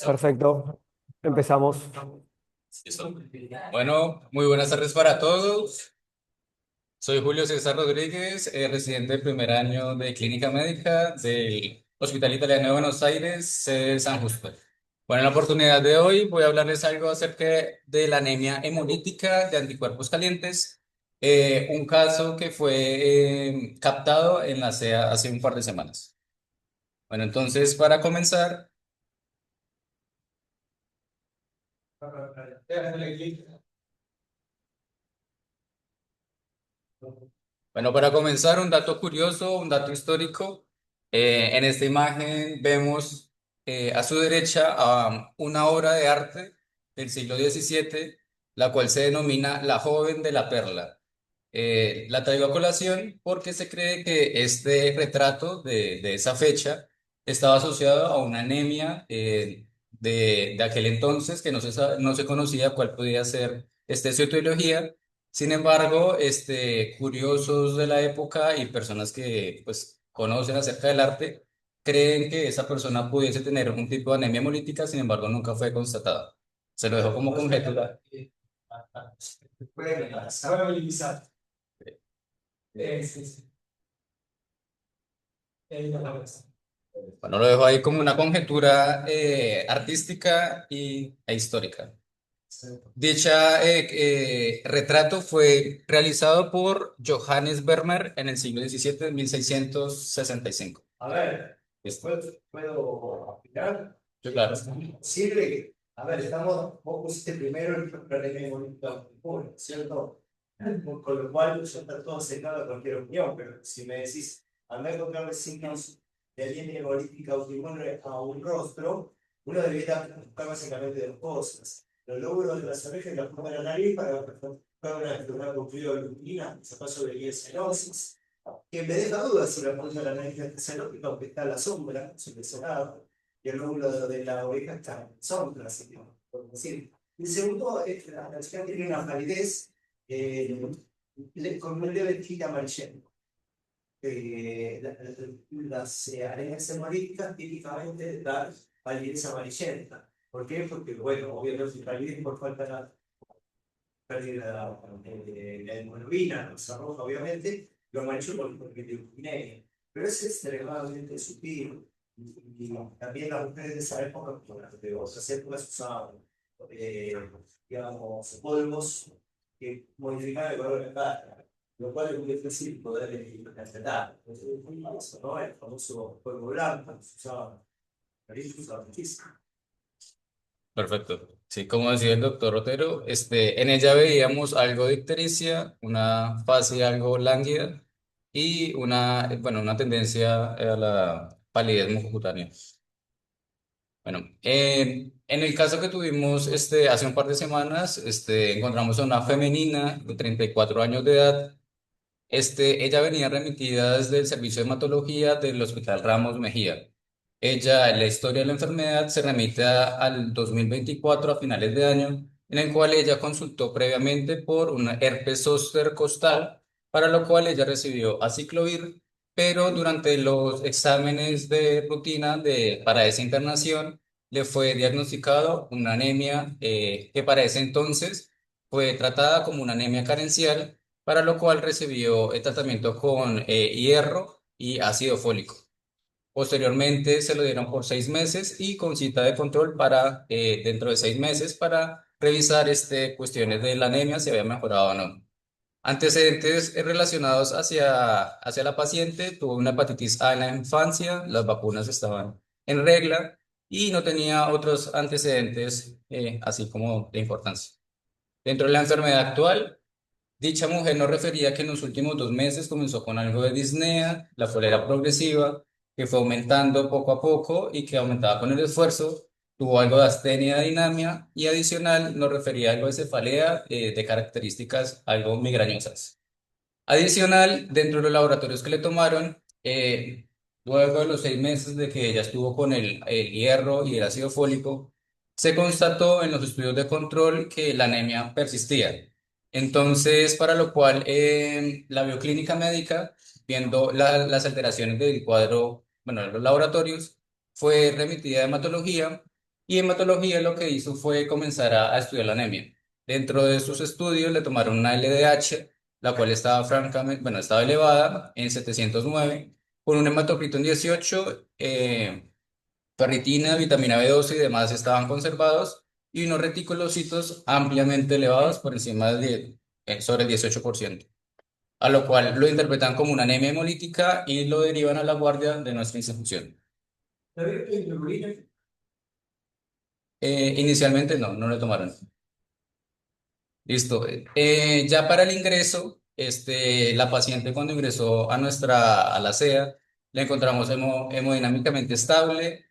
Perfecto. Empezamos. Listo. Bueno, muy buenas tardes para todos. Soy Julio César Rodríguez, residente de primer año de Clínica Médica del Hospital Italiano de Buenos Aires, sede de San Justo. Bueno, en la oportunidad de hoy voy a hablarles algo acerca de la anemia hemolítica de anticuerpos calientes, un caso que fue captado en la CEA hace un par de semanas. Bueno, entonces para comenzar, un dato curioso, un dato histórico. En esta imagen vemos a su derecha una obra de arte del siglo XVII, la cual se denomina La joven de la perla. La traigo a colación porque se cree que este retrato de esa fecha estaba asociado a una anemia de aquel entonces que no se conocía cuál podía ser su etiología. Sin embargo, curiosos de la época y personas que pues conocen acerca del arte creen que esa persona pudiese tener un tipo de anemia hemolítica, sin embargo, nunca fue constatada. Se lo dejo como conjetura. Bueno, lo dejo ahí como una conjetura artística e histórica. Dicha retrato fue realizado por Johannes Vermeer en el siglo XVII, en 1665. A ver, ¿listo? ¿Puedo opinar? Yo, claro. Sirve, a ver, vos pusiste primero el problema económico, ¿cierto? Con lo cual yo está todo secado a cualquier opinión, pero si me decís, andar a encontrar signos de anemia hemolítica autoinmune a un rostro, uno debería buscar básicamente dos cosas: los lóbulos de las orejas y la punta de la nariz para buscar una enfermedad conflicto de lupina, en ese caso de cianosis, que me deja dudas si la punta de la nariz es cianótica, aunque está a la sombra, sublesionado, y el lóbulo de la oreja está en sombra, así que por decir. Y segundo, la chica tiene una palidez con un leve tinte amarillento. Las arenas hemolíticas típicamente dan palidez amarillenta. ¿Por qué? Porque, bueno, obviamente palidez por falta de pérdida de hemoglobina, se arroja obviamente, lo amarillo porque de leucemia. Pero es extremadamente sutil. Y también las mujeres de esa época, de otras épocas, usaban, digamos, polvos que modificaban el color de la cara, lo cual es muy difícil poder interpretar. Entonces, ¿no? El famoso polvo blanco que se usaba, se usaba muchísimo. Perfecto. Sí, como decía el doctor Otero, en ella veíamos algo de ictericia, una fase algo lánguida y bueno, una tendencia a la palidez mucocutánea. Bueno, en el caso que tuvimos hace un par de semanas, encontramos a una femenina de 34 años de edad. Ella venía remitida desde el servicio de hematología del Hospital Ramos Mejía. Ella, la historia de la enfermedad se remite al 2024, a finales de año, en el cual ella consultó previamente por una herpes zóster costal, para lo cual ella recibió aciclovir, pero durante los exámenes de rutina para esa internación le fue diagnosticado una anemia que para ese entonces fue tratada como una anemia carencial, para lo cual recibió el tratamiento con hierro y ácido fólico. Posteriormente se lo dieron por 6 meses y con cita de control para dentro de 6 meses para revisar cuestiones de la anemia, si había mejorado o no. Antecedentes relacionados hacia la paciente: tuvo una hepatitis A en la infancia, las vacunas estaban en regla y no tenía otros antecedentes así como de importancia. Dentro de la enfermedad actual, dicha mujer nos refería que en los últimos 2 meses comenzó con algo de disnea, la cólera progresiva, que fue aumentando poco a poco y que aumentaba con el esfuerzo. Tuvo algo de astenia de dinamia y adicional nos refería a algo de cefalea de características algo migrañosas. Adicional, dentro de los laboratorios que le tomaron, luego de los 6 meses de que ella estuvo con el hierro y el ácido fólico, se constató en los estudios de control que la anemia persistía. Entonces, para lo cual la bioclínica médica, viendo las alteraciones del cuadro, bueno, de los laboratorios, fue remitida a hematología y hematología lo que hizo fue comenzar a estudiar la anemia. Dentro de sus estudios le tomaron una LDH, la cual estaba francamente, bueno, estaba elevada en 709, con un hematocrito en 18, ferritina, vitamina B12 y demás estaban conservados, y unos reticulocitos ampliamente elevados por encima sobre el 18%, a lo cual lo interpretan como una anemia hemolítica y lo derivan a la guardia de nuestra institución. Inicialmente no lo tomaron. Listo. Ya para el ingreso, la paciente cuando ingresó a la SEA, la encontramos hemodinámicamente estable,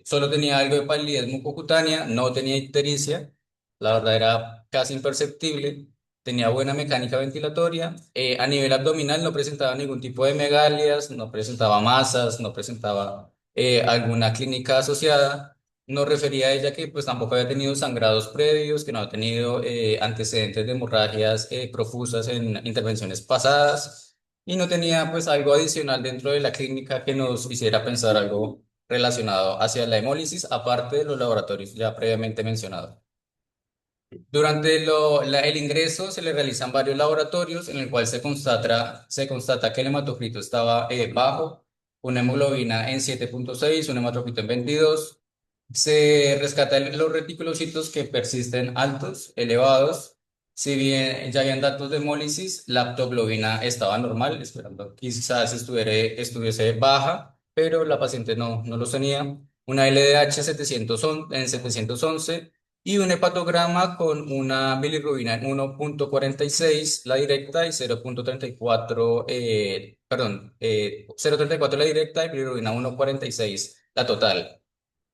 solo tenía algo de palidez mucocutánea, no tenía ictericia, la verdad era casi imperceptible, tenía buena mecánica ventilatoria, a nivel abdominal no presentaba ningún tipo de megalias, no presentaba masas, no presentaba alguna clínica asociada. Nos refería a ella que pues tampoco había tenido sangrados previos, que no había tenido antecedentes de hemorragias profusas en intervenciones pasadas y no tenía pues algo adicional dentro de la clínica que nos hiciera pensar algo relacionado hacia la hemólisis, aparte de los laboratorios ya previamente mencionados. Durante el ingreso se le realizan varios laboratorios en el cual se constata que el hematocrito estaba bajo, una hemoglobina en 7,6, un hematocrito en 22. Se rescatan los reticulocitos que persisten altos, elevados. Si bien ya habían datos de hemólisis, la aptoglobina estaba normal, esperando quizás estuviese baja, pero la paciente no los tenía. Una LDH 711 y un hepatograma con una bilirrubina en 1,46 la directa y 0,34, perdón, 0,34 la directa y bilirrubina 1,46 la total.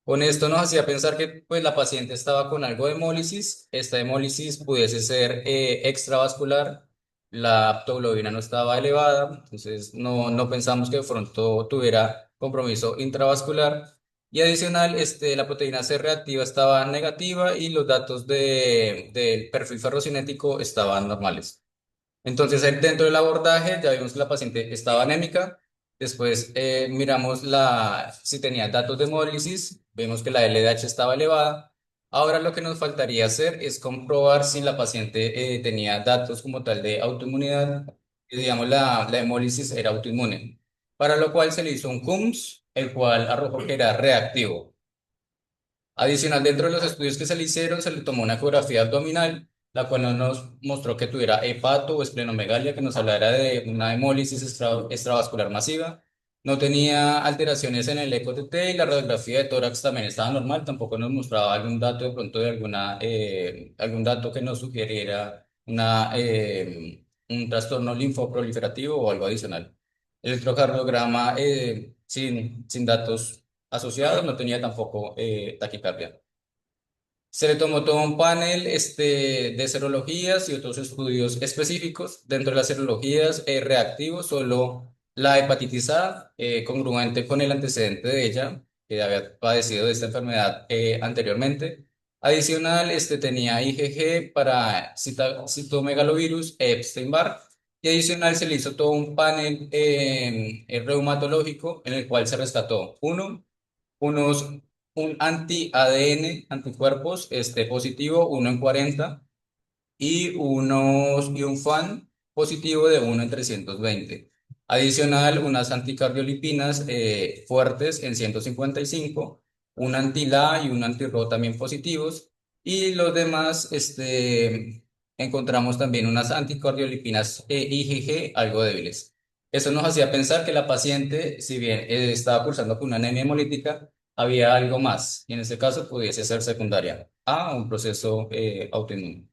Con esto nos hacía pensar que pues, la paciente estaba con algo de hemólisis. Esta hemólisis pudiese ser extravascular, la aptoglobina no estaba elevada, entonces no pensamos que de pronto tuviera compromiso intravascular. Y adicional, la proteína C reactiva estaba negativa y los datos del perfil ferrocinético estaban normales. Entonces, dentro del abordaje ya vimos que la paciente estaba anémica. Después miramos si tenía datos de hemólisis, vemos que la LDH estaba elevada. Ahora lo que nos faltaría hacer es comprobar si la paciente tenía datos como tal de autoinmunidad, y digamos la hemólisis era autoinmune, para lo cual se le hizo un CUMS, el cual arrojó que era reactivo. Adicional, dentro de los estudios que se le hicieron, se le tomó una ecografía abdominal, la cual no nos mostró que tuviera hepato o esplenomegalia, que nos hablara de una hemólisis extravascular masiva. No tenía alteraciones en el eco-TT y la radiografía de tórax también estaba normal, tampoco nos mostraba algún dato de pronto de algún dato que nos sugiriera un trastorno linfoproliferativo o algo adicional. El electrocardiograma sin datos asociados, no tenía tampoco taquicardia. Se le tomó todo un panel de serologías y otros estudios específicos. Dentro de las serologías reactivos, solo la hepatitis A, congruente con el antecedente de ella, que había padecido de esta enfermedad anteriormente. Adicional, tenía IgG para citomegalovirus, Epstein-Barr. Y adicional se le hizo todo un panel reumatológico en el cual se rescató unos, un anti-ADN, anticuerpos, positivo, 1 en 40, y un FAN positivo de 1 en 320. Adicional, unas anticardiolipinas fuertes en 155, un anti-LA y un anti-RO también positivos, y los demás, encontramos también unas anticardiolipinas IgG algo débiles. Eso nos hacía pensar que la paciente, si bien estaba cursando con una anemia hemolítica, había algo más, y en este caso pudiese ser secundaria a un proceso autoinmune.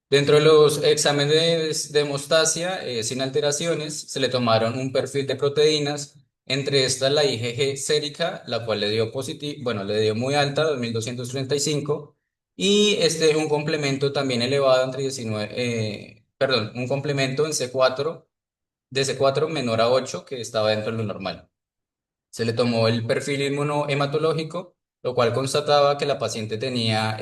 Dentro de los exámenes de hemostasia, sin alteraciones, se le tomaron un perfil de proteínas, entre estas la IgG sérica, la cual le dio positivo, bueno, le dio muy alta, 2235, y un complemento también elevado entre 19, perdón, un complemento en C4, de C4 menor a 8, que estaba dentro de lo normal. Se le tomó el perfil inmunohematológico, lo cual constataba que la paciente tenía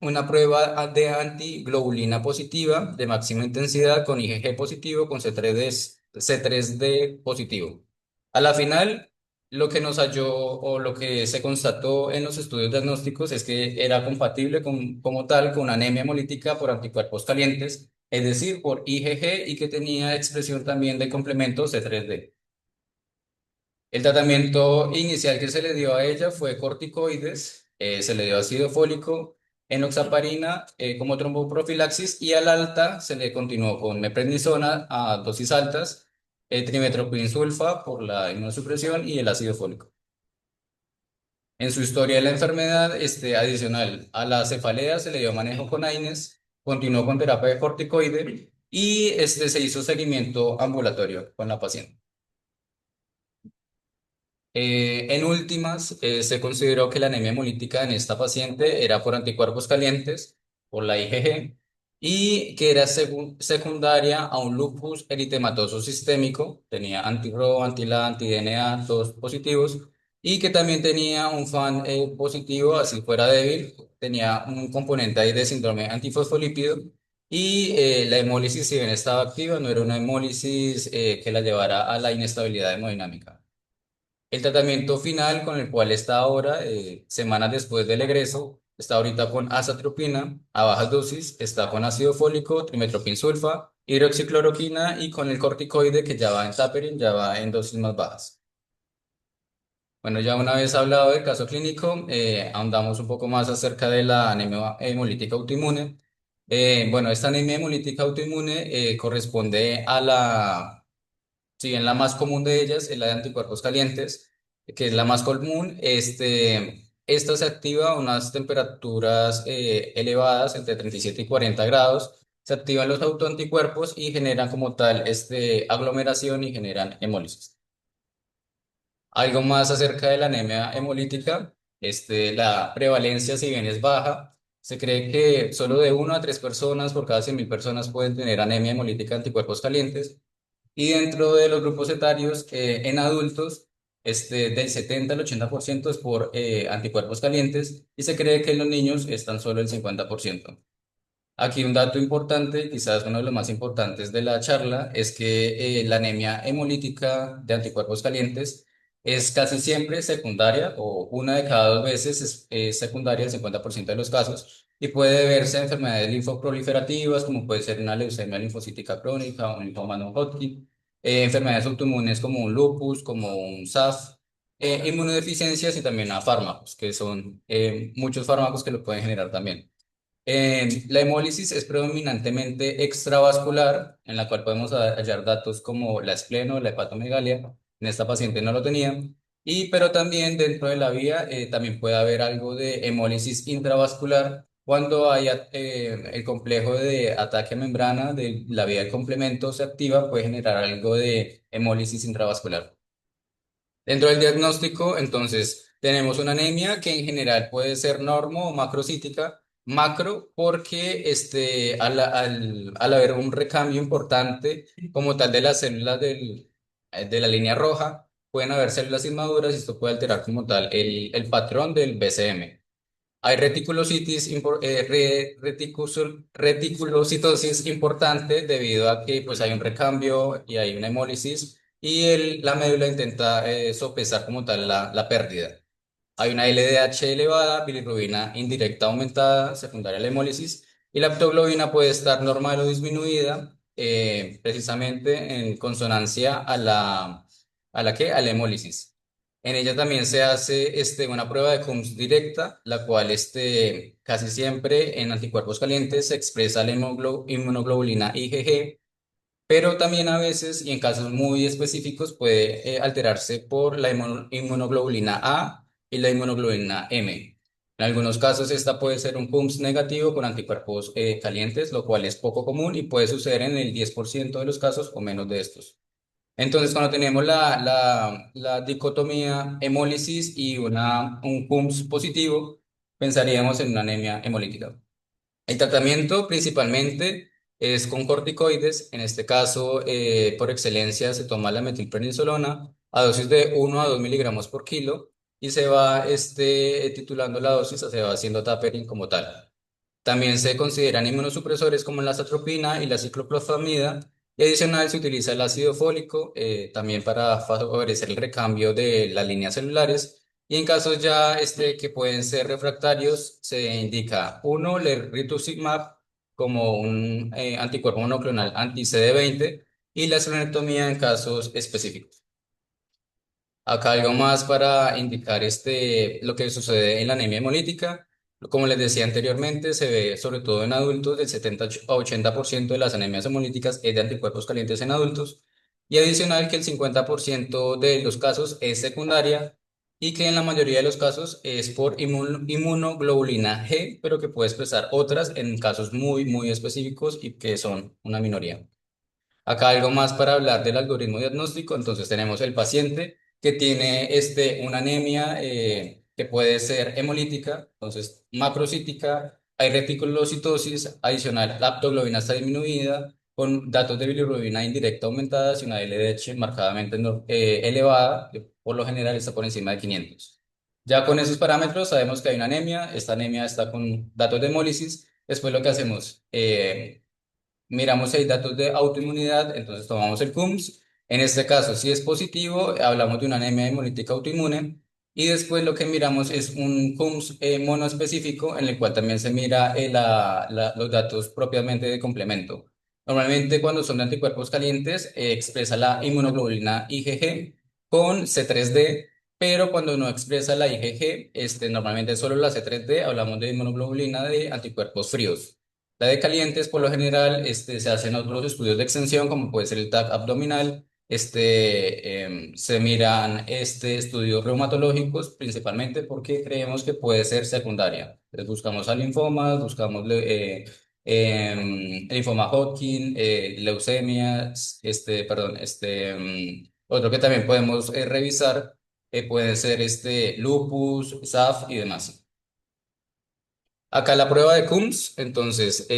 una prueba de antiglobulina positiva de máxima intensidad con IgG positivo, con C3D positivo. A la final, lo que nos halló o lo que se constató en los estudios diagnósticos es que era compatible como tal con anemia hemolítica por anticuerpos calientes, es decir, por IgG y que tenía expresión también de complemento C3d. El tratamiento inicial que se le dio a ella fue corticoides, se le dio ácido fólico, enoxaparina como tromboprofilaxis y al alta se le continuó con meprednisona a dosis altas, trimetoprim sulfa por la inmunosupresión y el ácido fólico. En su historia de la enfermedad, adicional a la cefalea, se le dio manejo con AINES, continuó con terapia de corticoide y se hizo seguimiento ambulatorio con la paciente. En últimas, se consideró que la anemia hemolítica en esta paciente era por anticuerpos calientes, por la IgG, y que era secundaria a un lupus eritematoso sistémico, tenía anti-Ro, anti-La, anti-DNA, todos positivos, y que también tenía un FAN positivo, así fuera débil, tenía un componente ahí de síndrome antifosfolípido, y la hemólisis, si bien estaba activa, no era una hemólisis que la llevara a la inestabilidad hemodinámica. El tratamiento final con el cual está ahora, semanas después del egreso, está ahorita con azatropina a bajas dosis, está con ácido fólico, trimethoprim sulfa, hidroxicloroquina y con el corticoide que ya va en tapering, ya va en dosis más bajas. Bueno, ya una vez hablado del caso clínico, ahondamos un poco más acerca de la anemia hemolítica autoinmune. Bueno, esta anemia hemolítica autoinmune corresponde a si bien la más común de ellas es la de anticuerpos calientes, que es la más común, esta se activa a unas temperaturas elevadas, entre 37 y 40 grados, se activan los autoanticuerpos y generan como tal aglomeración y generan hemólisis. Algo más acerca de la anemia hemolítica, la prevalencia, si bien es baja, se cree que solo de 1 a 3 personas por cada 100.000 personas pueden tener anemia hemolítica anticuerpos calientes. Y dentro de los grupos etarios, en adultos, del 70 al 80% es por anticuerpos calientes y se cree que en los niños es tan solo el 50%. Aquí un dato importante, quizás uno de los más importantes de la charla, es que la anemia hemolítica de anticuerpos calientes es casi siempre secundaria o 1 de cada 2 veces es secundaria en 50% de los casos y puede deberse a enfermedades linfoproliferativas como puede ser una leucemia linfocítica crónica o un linfoma no Hodgkin, enfermedades autoinmunes como un lupus, como un SAF, inmunodeficiencias y también a fármacos, que son muchos fármacos que lo pueden generar también. La hemólisis es predominantemente extravascular, en la cual podemos hallar datos como la espleno, la hepatomegalia. En esta paciente no lo tenía. Pero también dentro de la vía también puede haber algo de hemólisis intravascular cuando haya el complejo de ataque a membrana de la vía de complemento se activa, puede generar algo de hemólisis intravascular. Dentro del diagnóstico, entonces, tenemos una anemia que en general puede ser normo o macrocítica. Macro porque al haber un recambio importante como tal de las células de la línea roja, pueden haber células inmaduras y esto puede alterar como tal el patrón del BCM. Hay reticulocitosis importante debido a que pues, hay un recambio y hay una hemólisis y la médula intenta sopesar como tal la pérdida. Hay una LDH elevada, bilirrubina indirecta aumentada, secundaria a la hemólisis, y la aptoglobina puede estar normal o disminuida, precisamente en consonancia a la hemólisis. En ella también se hace una prueba de Coombs directa, la cual casi siempre en anticuerpos calientes se expresa la inmunoglobulina IgG, pero también a veces y en casos muy específicos puede alterarse por la inmunoglobulina A y la inmunoglobulina M. En algunos casos esta puede ser un Coombs negativo con anticuerpos calientes, lo cual es poco común y puede suceder en el 10% de los casos o menos de estos. Entonces, cuando tenemos la dicotomía hemólisis y un Coombs positivo, pensaríamos en una anemia hemolítica. El tratamiento principalmente es con corticoides, en este caso por excelencia se toma la metilprednisolona a dosis de 1 a 2 miligramos por kilo y se va titulando la dosis, se va haciendo tapering como tal. También se consideran inmunosupresores como la atropina y la ciclophosphamida Y adicional se utiliza el ácido fólico también para favorecer el recambio de las líneas celulares. Y en casos ya que pueden ser refractarios, se indica uno, el rituximab como un anticuerpo monoclonal anti-CD20 y la esplenectomía en casos específicos. Acá algo más para indicar lo que sucede en la anemia hemolítica. Como les decía anteriormente, se ve sobre todo en adultos, del 70 a 80% de las anemias hemolíticas es de anticuerpos calientes en adultos, y adicional que el 50% de los casos es secundaria y que en la mayoría de los casos es por inmunoglobulina G, pero que puede expresar otras en casos muy, muy específicos y que son una minoría. Acá algo más para hablar del algoritmo diagnóstico. Entonces tenemos el paciente que tiene una anemia que puede ser hemolítica, entonces macrocítica, hay reticulocitosis, adicional la aptoglobina está disminuida, con datos de bilirrubina indirecta aumentadas y una LDH marcadamente elevada, que por lo general está por encima de 500. Ya con esos parámetros sabemos que hay una anemia, esta anemia está con datos de hemólisis. Después lo que hacemos, miramos si hay datos de autoinmunidad, entonces tomamos el CUMS. En este caso, si es positivo, hablamos de una anemia hemolítica autoinmune. Y después lo que miramos es un CUMS monoespecífico, en el cual también se mira los datos propiamente de complemento. Normalmente cuando son de anticuerpos calientes, expresa la inmunoglobulina IgG con C3d, pero cuando no expresa la IgG, normalmente solo la C3d, hablamos de inmunoglobulina de anticuerpos fríos. La de calientes, por lo general, se hacen otros estudios de extensión, como puede ser el TAC abdominal. Se miran estudios reumatológicos, principalmente porque creemos que puede ser secundaria. Entonces, buscamos a linfomas, buscamos linfoma Hodgkin, leucemias, perdón, otro que también podemos revisar puede ser lupus, SAF y demás. Acá la prueba de CUMS, entonces,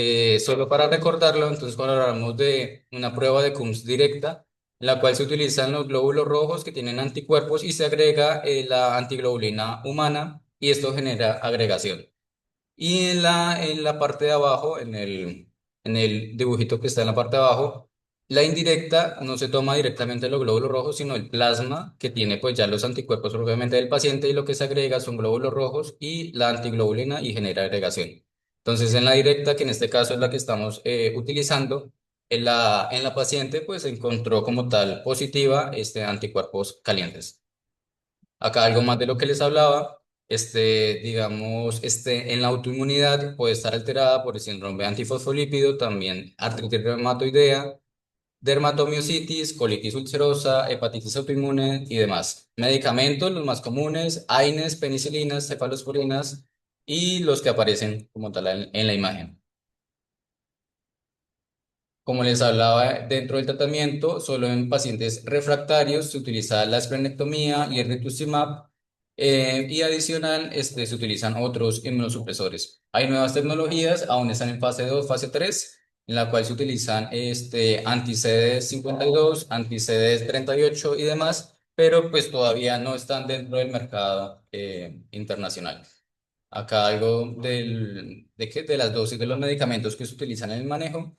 solo para recordarlo, entonces cuando hablamos de una prueba de CUMS directa, en la cual se utilizan los glóbulos rojos que tienen anticuerpos y se agrega la antiglobulina humana y esto genera agregación. Y en la parte de abajo, en el dibujito que está en la parte de abajo, la indirecta no se toma directamente los glóbulos rojos, sino el plasma que tiene pues ya los anticuerpos propiamente del paciente y lo que se agrega son glóbulos rojos y la antiglobulina y genera agregación. Entonces en la directa, que en este caso es la que estamos utilizando, en la paciente pues se encontró como tal positiva anticuerpos calientes. Acá algo más de lo que les hablaba, digamos, en la autoinmunidad puede estar alterada por el síndrome antifosfolípido, también artritis reumatoidea, dermatomiositis, colitis ulcerosa, hepatitis autoinmune y demás. Medicamentos, los más comunes, AINES, penicilinas, cefalosporinas y los que aparecen como tal en la imagen. Como les hablaba, dentro del tratamiento, solo en pacientes refractarios se utiliza la esplenectomía y el rituximab, y adicional se utilizan otros inmunosupresores. Hay nuevas tecnologías, aún están en fase 2, fase 3, en la cual se utilizan anti-CD52, anti-CD38 y demás, pero pues todavía no están dentro del mercado internacional. Acá algo de las dosis de los medicamentos que se utilizan en el manejo.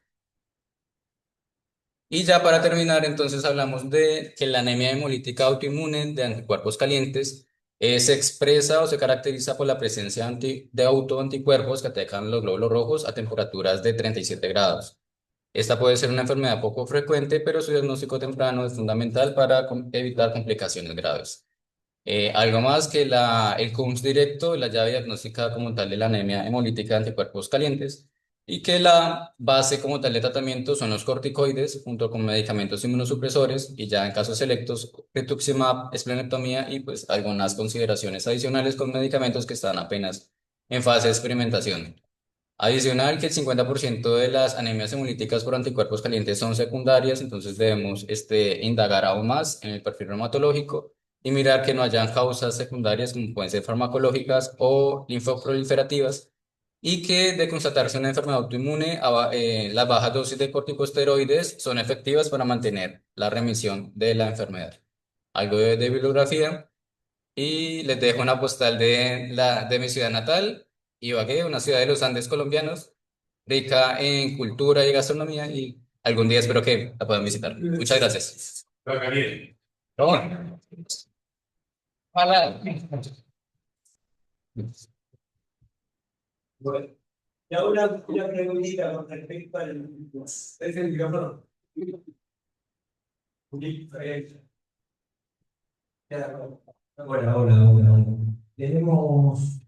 Y ya para terminar, entonces hablamos de que la anemia hemolítica autoinmune de anticuerpos calientes se expresa o se caracteriza por la presencia de autoanticuerpos que atacan los glóbulos rojos a temperaturas de 37 grados. Esta puede ser una enfermedad poco frecuente, pero su diagnóstico temprano es fundamental para evitar complicaciones graves. Algo más que el CUMS directo, la llave diagnóstica como tal de la anemia hemolítica de anticuerpos calientes, y que la base como tal de tratamiento son los corticoides junto con medicamentos inmunosupresores y ya en casos selectos rituximab, esplenectomía y pues algunas consideraciones adicionales con medicamentos que están apenas en fase de experimentación. Adicional que el 50% de las anemias hemolíticas por anticuerpos calientes son secundarias, entonces debemos indagar aún más en el perfil reumatológico y mirar que no hayan causas secundarias como pueden ser farmacológicas o linfoproliferativas y que de constatarse una enfermedad autoinmune, las bajas dosis de corticosteroides son efectivas para mantener la remisión de la enfermedad. Algo de bibliografía. Y les dejo una postal de mi ciudad natal, Ibagué, una ciudad de los Andes colombianos, rica en cultura y gastronomía. Y algún día espero que la puedan visitar. Muchas gracias. Por Hola. Bueno, y ahora una preguntita con respecto al... ¿Es el micrófono? Hola, hola, hola. Tenemos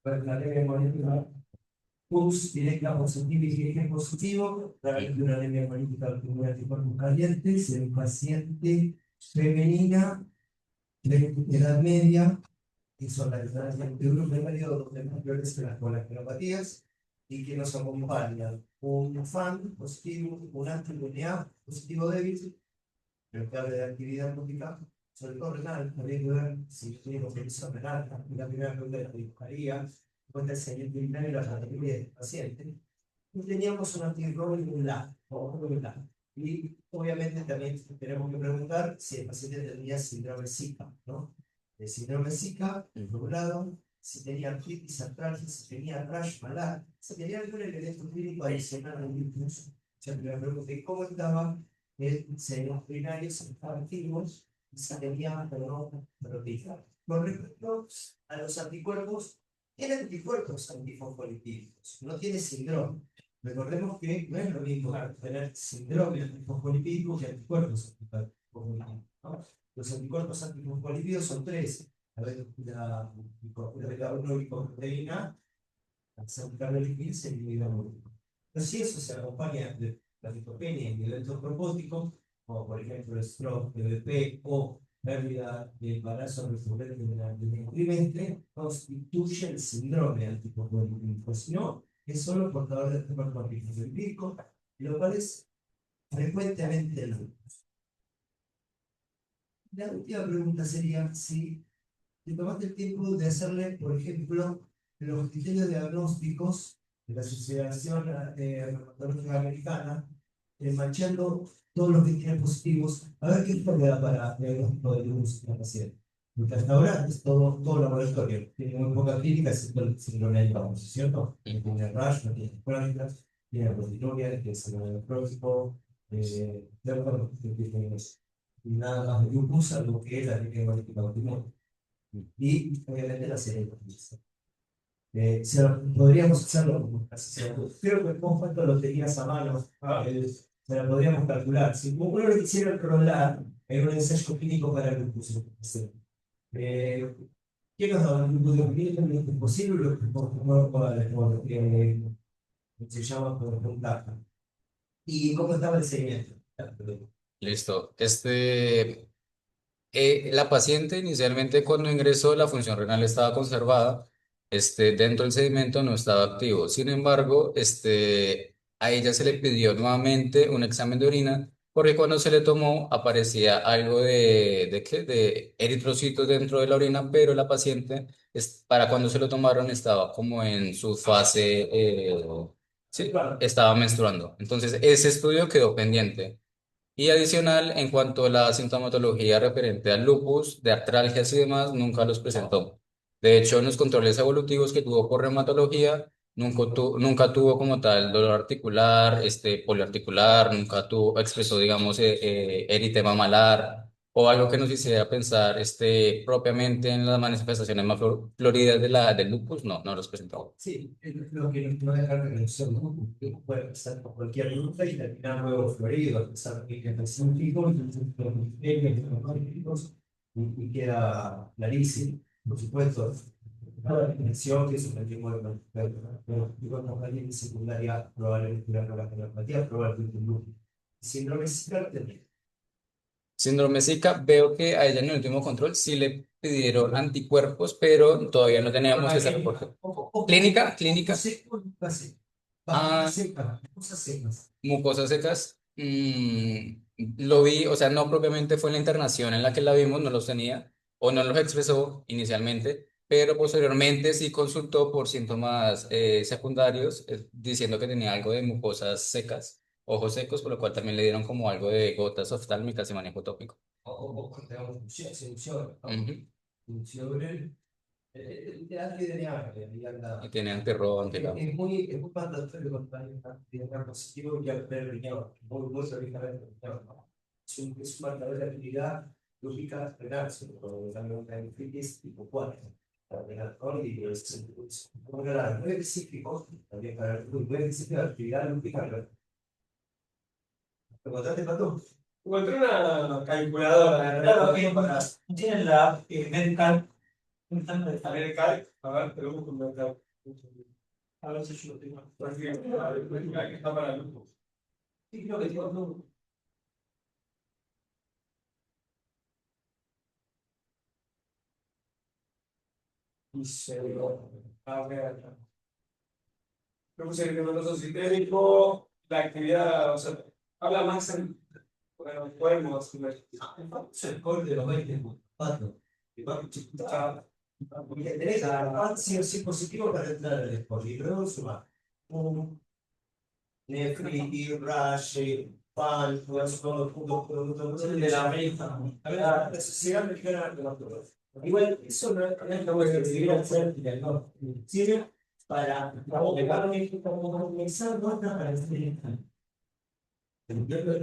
la anemia hemolítica pus directa positiva y directa positivo, a través de una anemia hemolítica de anticuerpos calientes en paciente femenina de edad media, y son las edades de un medio donde más mayores que las colangiopatías, y que nos acompañan un FAN positivo, un anti-DNA positivo débil, pero que habla de actividad lógica, sobre todo renal, habría que ver si tenemos condición renal, la primera pregunta la dibujaría, cuenta el señor primario y la categoría del paciente, y teníamos un antirrobular, y obviamente también tenemos que preguntar si el paciente tenía síndrome Zika, ¿no? El síndrome Zika, por un lado, si tenía artritis, artralgia, si tenía rash malar, si tenía algún elemento clínico adicional al lupus. Yo me pregunté cómo estaba el senos urinarios, si estaban activos, y si tenía o no proteína. Con respecto a los anticuerpos, tiene anticuerpos antifosfolipídicos, no tiene síndrome. Recordemos que no es lo mismo tener síndrome antifosfolipídico que anticuerpos antifosfolipídicos, ¿no? Los anticuerpos antifosfolipídicos son tres. A ver, la uroglicoproteína, la lipid se divide en. Pero si eso se acompaña de la citopenia y eventos propóticos, como por ejemplo el stroke, PVP o pérdida de embarazo recurrente del trimestre, constituye el síndrome antifosfolipídico. Si no, es solo portador de anticuerpos antifosfolipídicos, lo cual es frecuentemente el lupus. La última pregunta sería si te tomaste el tiempo de hacerle, por ejemplo, los criterios diagnósticos de la Asociación Reumatológica Americana, manchando todos los que tienen positivos, a ver qué enfermedad para el diagnóstico de lupus en la paciente. Porque hasta ahora es todo laboratorio, tiene muy poca clínica, excepto el síndrome de Down, ¿cierto? Tiene rash, no tiene crónicas, tiene proteinuria, tiene síndrome nefrótico, y nada más de lupus, algo que es la clínica hemolítica autoinmune. Y obviamente la serie. Podríamos hacerlo como casi seguro. Creo que vos cuánto lo tenías a mano, se la podríamos calcular. Si uno lo quisiera enrolar en un ensayo clínico para el lupus, ¿qué nos da un lupus de clínico? Lo que es posible, lo que se llama por contacto. ¿Y cómo estaba el seguimiento? Listo. La paciente inicialmente cuando ingresó la función renal estaba conservada, dentro del sedimento no estaba activo. Sin embargo, a ella se le pidió nuevamente un examen de orina porque cuando se le tomó aparecía algo de eritrocitos dentro de la orina, pero la paciente para cuando se lo tomaron estaba como en su fase, sí, estaba menstruando. Entonces ese estudio quedó pendiente. Y adicional, en cuanto a la sintomatología referente al lupus, de artralgias y demás, nunca los presentó. De hecho, en los controles evolutivos que tuvo por reumatología, nunca tuvo como tal dolor articular, poliarticular, nunca expresó, digamos, eritema malar o algo que nos hiciera pensar propiamente en las manifestaciones más floridas del lupus, no los presentó. Sí, lo que no dejar de conocer, ¿no? Porque puede pasar por cualquier ruta y terminar nuevo florido, a pesar de que es específico, y queda clarísimo, por supuesto. Cada definición que es un mecanismo de alguien secundaria, probablemente una neuropatía, probablemente un lupus. Síndrome Zika también. Síndrome Zika, veo que a ella en el último control sí le pidieron anticuerpos, pero todavía no teníamos ese reporte. ¿Clínica? ¿Clínica? Ah, Cosas secas. mucosas secas. Lo vi, o sea, no propiamente fue en la internación en la que la vimos, no los tenía o no los expresó inicialmente, pero posteriormente sí consultó por síntomas secundarios, diciendo que tenía algo de mucosas secas, ojos secos, por lo cual también le dieron como algo de gotas oftálmicas y manejo tópico. O tenemos seducción, Ujú. seducción Anche italiano, Y tiene antirrobo, antilavado. è muy fantastico diventare positivo che per il riunione, molto ricamente su una delle attività logica ragazzi, quando i figli tipo qua, gli alcolici, non è specifico, perché due discipline attività logica, guardate fatto. Encontré una calculadora, claro, que tiene la medical, medical, a ver, pero busco un mercado. A ver si yo lo tengo. Porque, a ver, que está para el grupo. Sí, creo que tengo todo. Dice, a ver, creo que se el noso sintético, la actividad, o sea, habla más en, bueno, podemos, el corte de los 20 4. Porque tenés ansia sí positivo para entrar al deporte, y luego suma nefriti, rashi, pan, todo producto de la mesa. La necesidad de generar de los dos. Igual, eso no es lo que debería hacer, ¿no? Sirve para comenzar no para